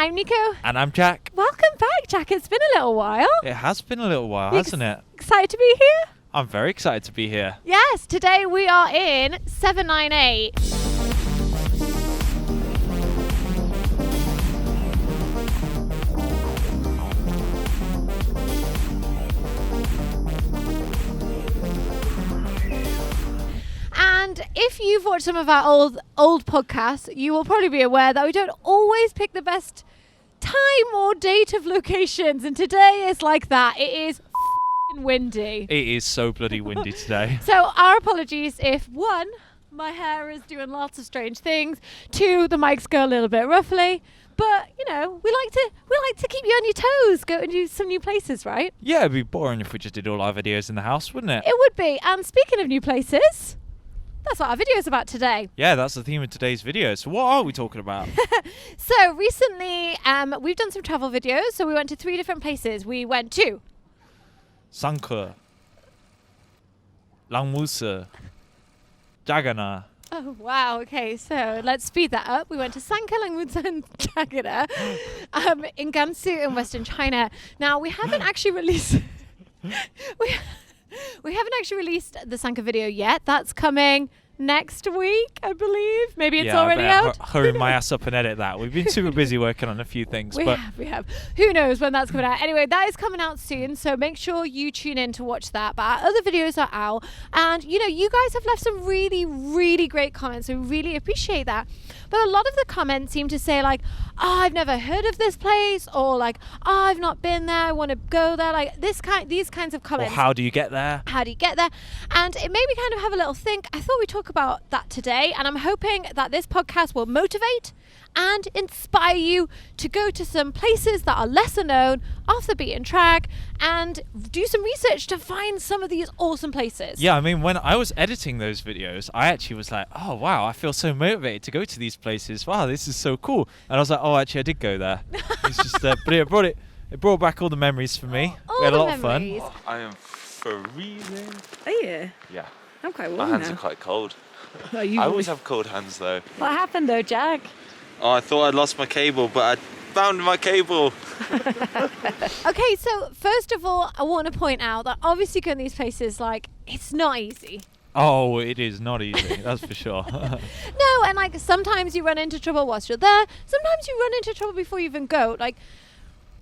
I'm Nico. And I'm Jack. Welcome back, Jack. It's been a little while. It has been a little while, hasn't it? Excited to be here? I'm very excited to be here. Yes, today we are in 798. And if you've watched some of our old podcasts, you will probably be aware that we don't always pick the best time or date of locations. And today is like that. It is f***ing windy. It is so bloody windy today. So our apologies if, one, my hair is doing lots of strange things. Two, the mics go a little bit roughly. But, you know, we like to keep you on your toes, go and do some new places, right? Yeah, it'd be boring if we just did all our videos in the house, wouldn't it? It would be. And speaking of new places, that's what our video is about today. Yeah, that's the theme of today's video. So what are we talking about? So recently, we've done some travel videos. So we went to 3 different places. We went to Sangke, Langmusa, Gannan. Oh, wow. Okay, so let's speed that up. We went to Sangke, and Jakarta in Gansu in Western China. Now, we haven't actually released... we haven't actually released the Sangke video yet. That's coming next week, I believe. Maybe it's already out. Hurry my ass up and edit that. We've been super busy working on a few things. We have. Who knows when that's coming out? Anyway, that is coming out soon, so make sure you tune in to watch that. But our other videos are out, and you know, you guys have left some really, really great comments. We really appreciate that. But a lot of the comments seem to say like, "Oh, I've never heard of this place," or like, "Oh, I've not been there. I want to go there." Like these kinds of comments. Or how do you get there? How do you get there? And it made me kind of have a little think. I thought we'd talk about that today, and I'm hoping that this podcast will motivate and inspire you to go to some places that are lesser known, off the beaten track, and do some research to find some of these awesome places. Yeah, I mean, when I was editing those videos, I actually was like, oh, wow, I feel so motivated to go to these places. Wow, this is so cool. And I was like, oh, actually, I did go there. It's just, but it brought back all the memories for me. We had a lot of fun. Oh, I am freezing. Are you? Yeah. I'm quite warm My hands now. are quite cold. Are you I always have cold hands though. What happened though, Jack? Oh, I thought I'd lost my cable, but I found my cable. Okay, so first of all, I want to point out that obviously going to these places, like, it's not easy. Oh, it is not easy, that's for sure. No, and like sometimes you run into trouble whilst you're there. Sometimes you run into trouble before you even go. Like,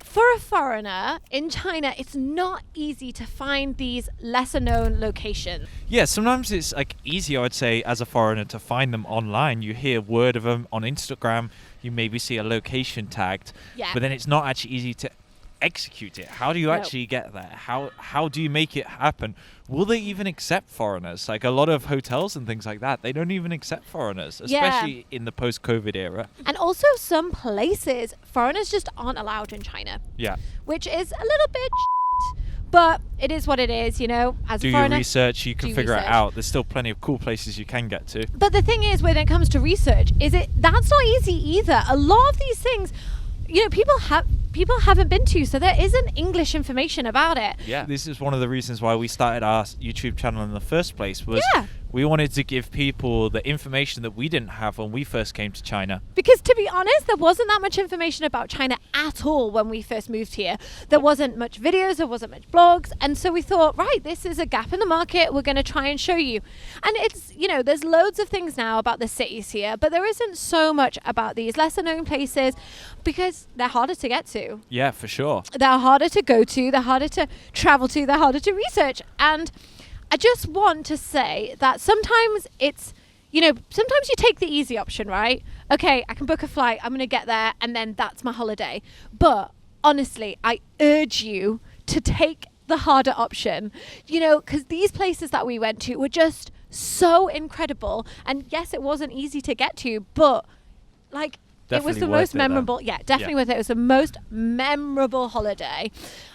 for a foreigner in China, it's not easy to find these lesser known locations. Yeah, sometimes it's like easy, I would say, as a foreigner to find them online. You hear word of them on Instagram, you maybe see a location tagged, Yeah. but then it's not actually easy to execute it. How do you actually get there? How do you make it happen? Will they even accept foreigners? Like a lot of hotels and things like that, they don't even accept foreigners, especially in the post-COVID era. And also some places, foreigners just aren't allowed in China, Yeah. which is a little bit but it is what it is, you know, as Do a your foreigner. research, you can do figure it research. out. There's still plenty of cool places you can get to. But the thing is, when it comes to research, that's not easy either. A lot of these things, you know, people haven't been to, so there isn't English information about it. Yeah. This is one of the reasons why we started our YouTube channel in the first place, was we wanted to give people the information that we didn't have when we first came to China. Because to be honest, there wasn't that much information about China at all when we first moved here. There wasn't much videos, there wasn't much blogs. And so we thought, right, this is a gap in the market. We're going to try and show you. And it's, you know, there's loads of things now about the cities here, but there isn't so much about these lesser known places because they're harder to get to. Yeah, for sure. They're harder to go to, they're harder to travel to, they're harder to research. And I just want to say that sometimes it's, you know, sometimes you take the easy option, right? Okay, I can book a flight, I'm going to get there, and then that's my holiday. But honestly, I urge you to take the harder option, you know, because these places that we went to were just so incredible. And yes, it wasn't easy to get to, but like, it was Definitely the worth most it, memorable. though. Yeah, definitely worth it. It was the most memorable holiday.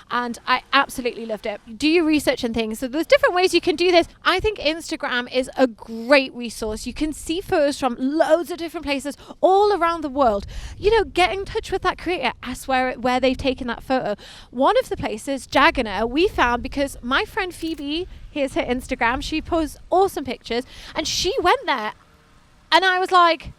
And I absolutely loved it. Do your research and things. So there's different ways you can do this. I think Instagram is a great resource. You can see photos from loads of different places all around the world. You know, get in touch with that creator. Ask where they've taken that photo. One of the places, Gannan, we found because my friend Phoebe, here's her Instagram. She posts awesome pictures. And she went there. And I was like,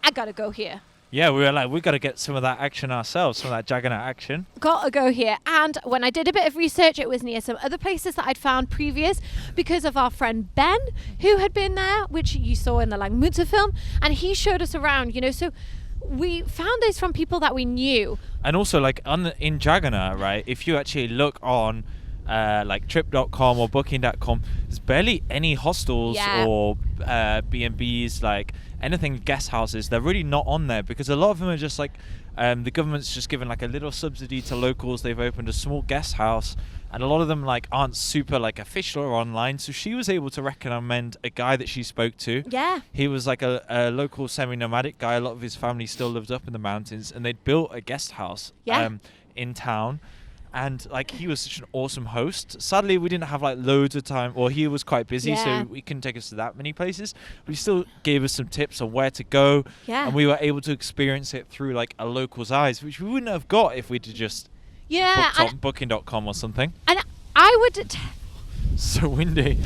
I gotta go here. Yeah, we were like, we got to get some of that action ourselves, some of that Jagannath action. Gotta go here. And when I did a bit of research, it was near some other places that I'd found previous because of our friend Ben, who had been there, which you saw in the Langmutter film, and he showed us around, so we found this from people that we knew. And also, like, in Jagannath, right, if you actually look on like trip.com or booking.com, there's barely any hostels or B&Bs, like anything guest houses. They're really not on there because a lot of them are just like the government's just given like a little subsidy to locals. They've opened a small guest house, and a lot of them like aren't super like official or online. So she was able to recommend a guy that she spoke to. Yeah. He was like a local semi-nomadic guy. A lot of his family still lived up in the mountains, and they'd built a guest house in town. And like he was such an awesome host. Sadly, we didn't have like loads of time, or he was quite busy, so we couldn't take us to that many places. But he still gave us some tips on where to go, and we were able to experience it through like a local's eyes, which we wouldn't have got if we'd just booked on booking.com or something. And I would so windy.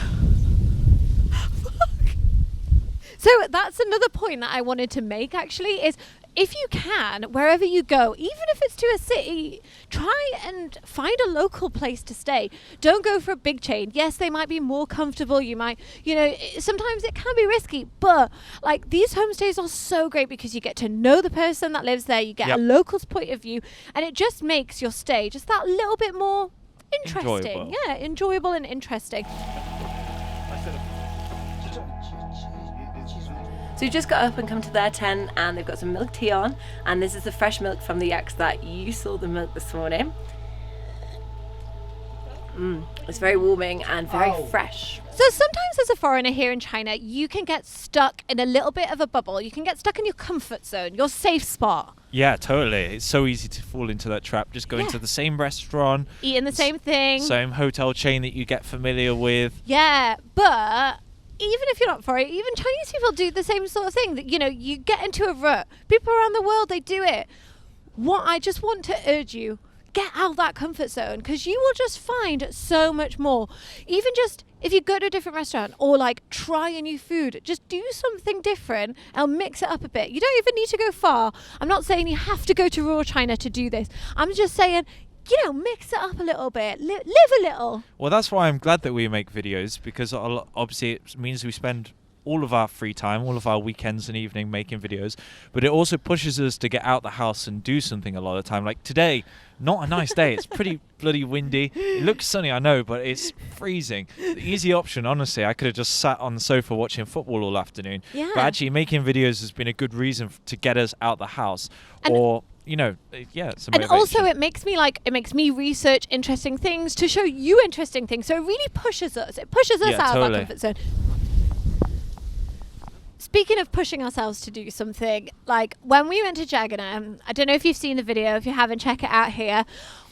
So that's another point that I wanted to make, actually, is if you can, wherever you go, even if it's to a city, try and find a local place to stay. Don't go for a big chain. Yes, they might be more comfortable. You might, sometimes it can be risky, but like these homestays are so great because you get to know the person that lives there. You get a local's point of view, and it just makes your stay just that little bit more interesting. Enjoyable and interesting. So you just got up and come to their tent, and they've got some milk tea on, and this is the fresh milk from the yaks that you saw the milk this morning. It's very warming and very fresh. So sometimes as a foreigner here in China, you can get stuck in a little bit of a bubble. You can get stuck in your comfort zone, your safe spot. Yeah, totally. It's so easy to fall into that trap. Just going to the same restaurant. Eating the same thing. Same hotel chain that you get familiar with. Yeah, but even if you're not foreign, even Chinese people do the same sort of thing. That you get into a rut. People around the world, they do it. What I just want to urge you, get out of that comfort zone, because you will just find so much more. Even just if you go to a different restaurant or like try a new food, just do something different and mix it up a bit. You don't even need to go far. I'm not saying you have to go to rural China to do this. I'm just saying, mix it up a little bit, live a little. Well, that's why I'm glad that we make videos, because obviously it means we spend all of our free time, all of our weekends and evening making videos, but it also pushes us to get out the house and do something a lot of the time. Like today, not a nice day. It's pretty bloody windy. It looks sunny, I know, but it's freezing. The easy option, honestly, I could have just sat on the sofa watching football all afternoon. Yeah. But actually making videos has been a good reason to get us out the house. And It's and also it makes me research interesting things to show you interesting things. So it really pushes us. It pushes us out of our comfort zone. Speaking of pushing ourselves to do something, like when we went to Jagannath, I don't know if you've seen the video. If you haven't, check it out here.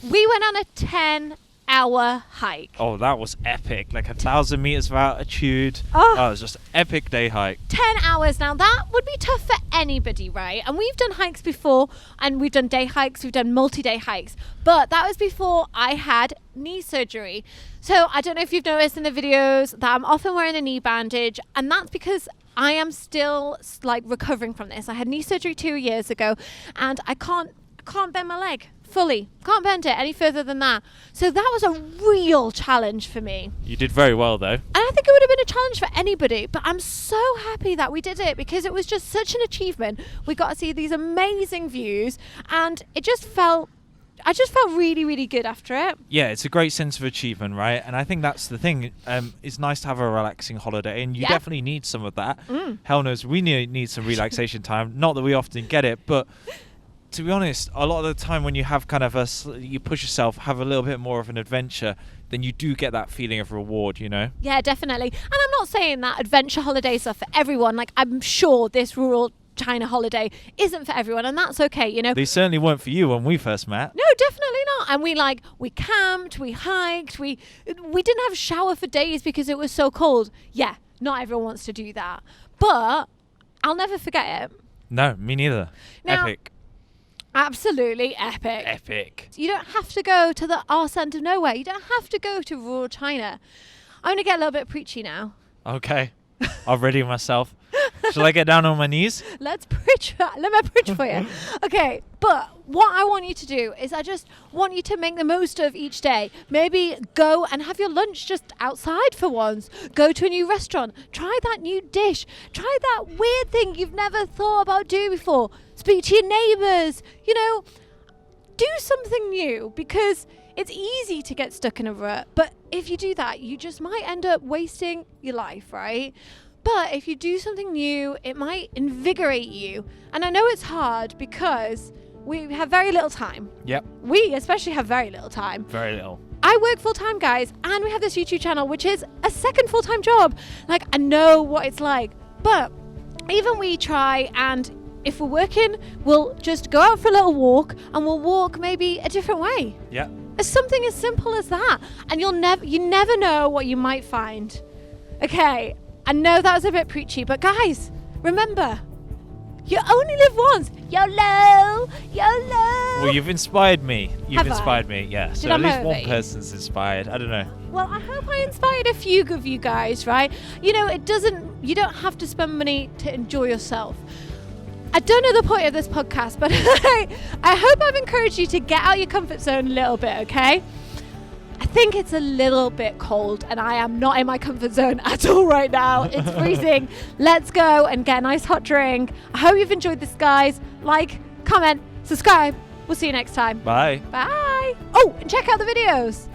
We went on a 10-hour hike. Oh, that was epic. Like 1,000 meters of altitude. Oh, it was just an epic day hike. 10 hours. Now that would be tough for anybody, right? And we've done hikes before, and we've done day hikes, we've done multi-day hikes, but that was before I had knee surgery. So I don't know if you've noticed in the videos that I'm often wearing a knee bandage, and that's because I am still like recovering from this. I had knee surgery 2 years ago, and I can't bend my leg fully. Can't bend it any further than that. So that was a real challenge for me. You did very well, though. And I think it would have been a challenge for anybody, but I'm so happy that we did it because it was just such an achievement. We got to see these amazing views, and I just felt really, really good after it. Yeah, it's a great sense of achievement, right? And I think that's the thing. It's nice to have a relaxing holiday, and you definitely need some of that. Hell knows we need some relaxation time. Not that we often get it, but to be honest, a lot of the time when you have kind of you push yourself, have a little bit more of an adventure, then you do get that feeling of reward, Yeah, definitely. And I'm not saying that adventure holidays are for everyone. Like, I'm sure this rural China holiday isn't for everyone, and that's okay, They certainly weren't for you when we first met. No, definitely not. And we camped, we hiked, we didn't have a shower for days because it was so cold. Yeah, not everyone wants to do that, but I'll never forget it. No, me neither. Now, epic. Absolutely epic. Epic. You don't have to go to the arse end of nowhere. You don't have to go to rural China. I'm going to get a little bit preachy now. Okay. I'll ready myself. Shall I get down on my knees? Let me preach for you. Okay, but what I want you to do is I just want you to make the most of each day. Maybe go and have your lunch just outside for once. Go to a new restaurant. Try that new dish. Try that weird thing you've never thought about doing before. Speak to your neighbours. You know, do something new, because it's easy to get stuck in a rut. But if you do that, you just might end up wasting your life, right? But if you do something new, it might invigorate you. And I know it's hard because we have very little time. Yep. We especially have very little time. Very little. I work full-time, guys, and we have this YouTube channel, which is a second full-time job. Like, I know what it's like. But even we try, and if we're working, we'll just go out for a little walk, and we'll walk maybe a different way. Yeah. It's something as simple as that. And you never know what you might find. Okay, I know that was a bit preachy, but guys, remember, you only live once. YOLO! YOLO! Well, you've inspired me. You've Have inspired I? me, yeah. So I at least motivate one you? person's inspired. I don't know. Well, I hope I inspired a few of you guys, right? You know, you don't have to spend money to enjoy yourself. I don't know the point of this podcast, but I hope I've encouraged you to get out your comfort zone a little bit, okay? I think it's a little bit cold, and I am not in my comfort zone at all right now. It's freezing. Let's go and get a nice hot drink. I hope you've enjoyed this, guys. Like, comment, subscribe. We'll see you next time. Bye. Bye. Oh, and check out the videos.